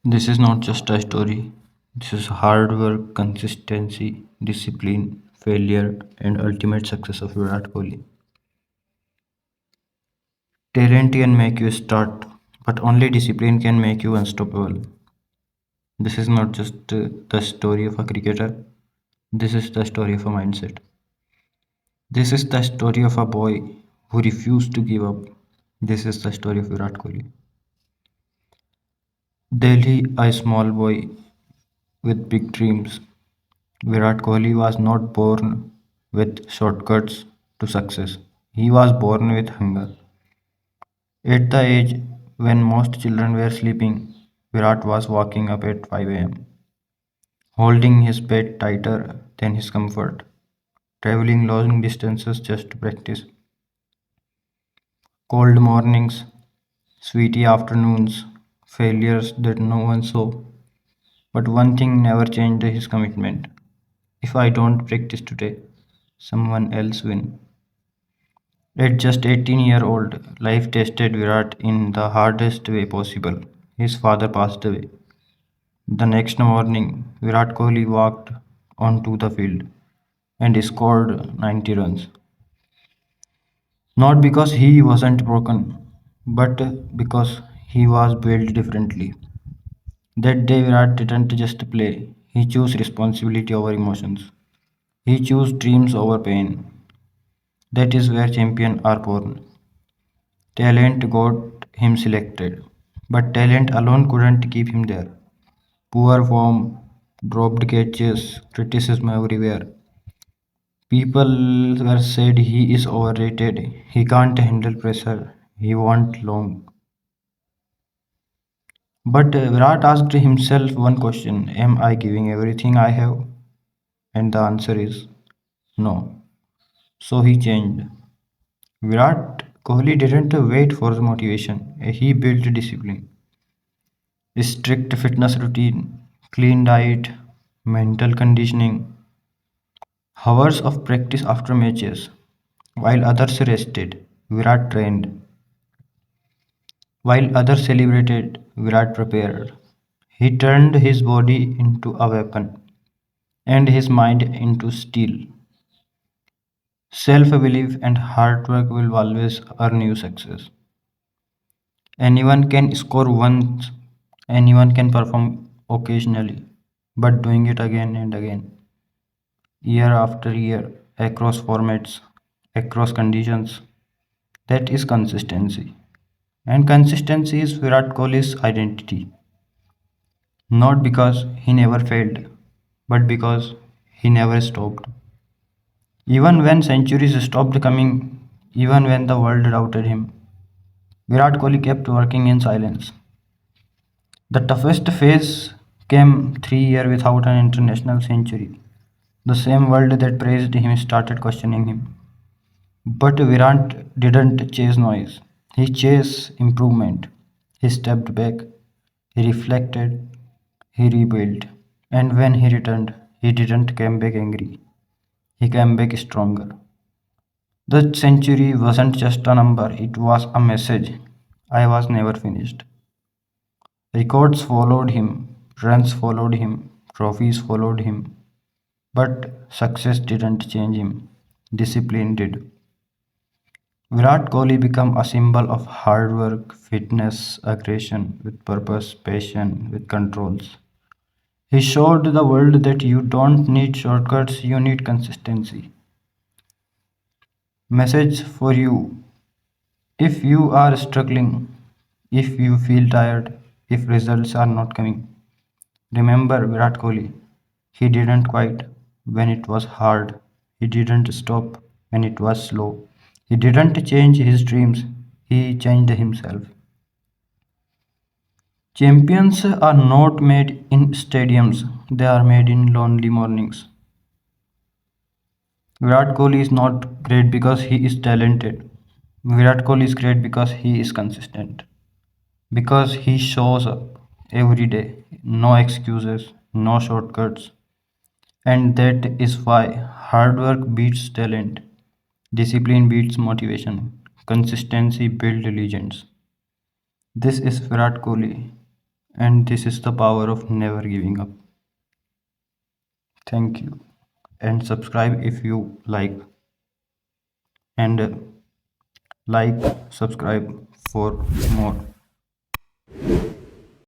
This is not just a story. This is hard work, consistency, discipline, failure, and ultimate success of Virat Kohli. Talent can make you start, but only discipline can make you unstoppable. This is not just the story of a cricketer. This is the story of a mindset. This is the story of a boy who refused to give up. This is the story of Virat Kohli. Delhi, a small boy with big dreams. Virat Kohli was not born with shortcuts to success. He was born with hunger. At the age when most children were sleeping, Virat was waking up at 5 am, holding his bed tighter than his comfort, traveling long distances just to practice. Cold mornings, sweaty afternoons, failures that no one saw. But one thing never changed his commitment. If I don't practice today, someone else will. At just 18-year-old, life tested Virat in the hardest way possible. His father passed away. The next morning, Virat Kohli walked onto the field and scored 90 runs. Not because he wasn't broken, but because he was built differently. That day, Virat didn't just play, he chose responsibility over emotions. He chose dreams over pain. That is where champions are born. Talent got him selected, but talent alone couldn't keep him there. Poor form, dropped catches, criticism everywhere. People were said he is overrated, he can't handle pressure, he won't long. But Virat asked himself one question: am I giving everything I have? And the answer is no. So he changed. Virat Kohli didn't wait for the motivation, he built discipline. Strict fitness routine, clean diet, mental conditioning, hours of practice after matches. While others rested, Virat trained. While others celebrated, Virat prepared. He turned his body into a weapon and his mind into steel. Self belief and hard work will always earn you success. Anyone can score once, anyone can perform occasionally, but doing it again and again, year after year, across formats, across conditions, that is consistency. And consistency is Virat Kohli's identity. Not because he never failed, but because he never stopped. Even when centuries stopped coming, even when the world doubted him, Virat Kohli kept working in silence. The toughest phase came 3 years without an international century. The same world that praised him started questioning him. But Virat didn't chase noise. He chased improvement. He stepped back. He reflected. He rebuilt. And when he returned, he didn't come back angry. He came back stronger. The century wasn't just a number, it was a message. I was never finished. Records followed him, runs followed him, trophies followed him. But success didn't change him. Discipline did. Virat Kohli became a symbol of hard work, fitness, aggression with purpose, passion with controls. He showed the world that you don't need shortcuts, you need consistency. Message for you: if you are struggling, if you feel tired, if results are not coming, remember Virat Kohli. He didn't quit when it was hard. He didn't stop when it was slow. He didn't change his dreams. He changed himself. Champions are not made in stadiums, they are made in lonely mornings. Virat Kohli is not great because he is talented. Virat Kohli is great because he is consistent. Because he shows up every day. No excuses, no shortcuts. And that is why hard work beats talent, discipline beats motivation, consistency builds legends. This is Virat Kohli, And this is the power of never giving up. Thank you. And subscribe if you like. And like, subscribe for more.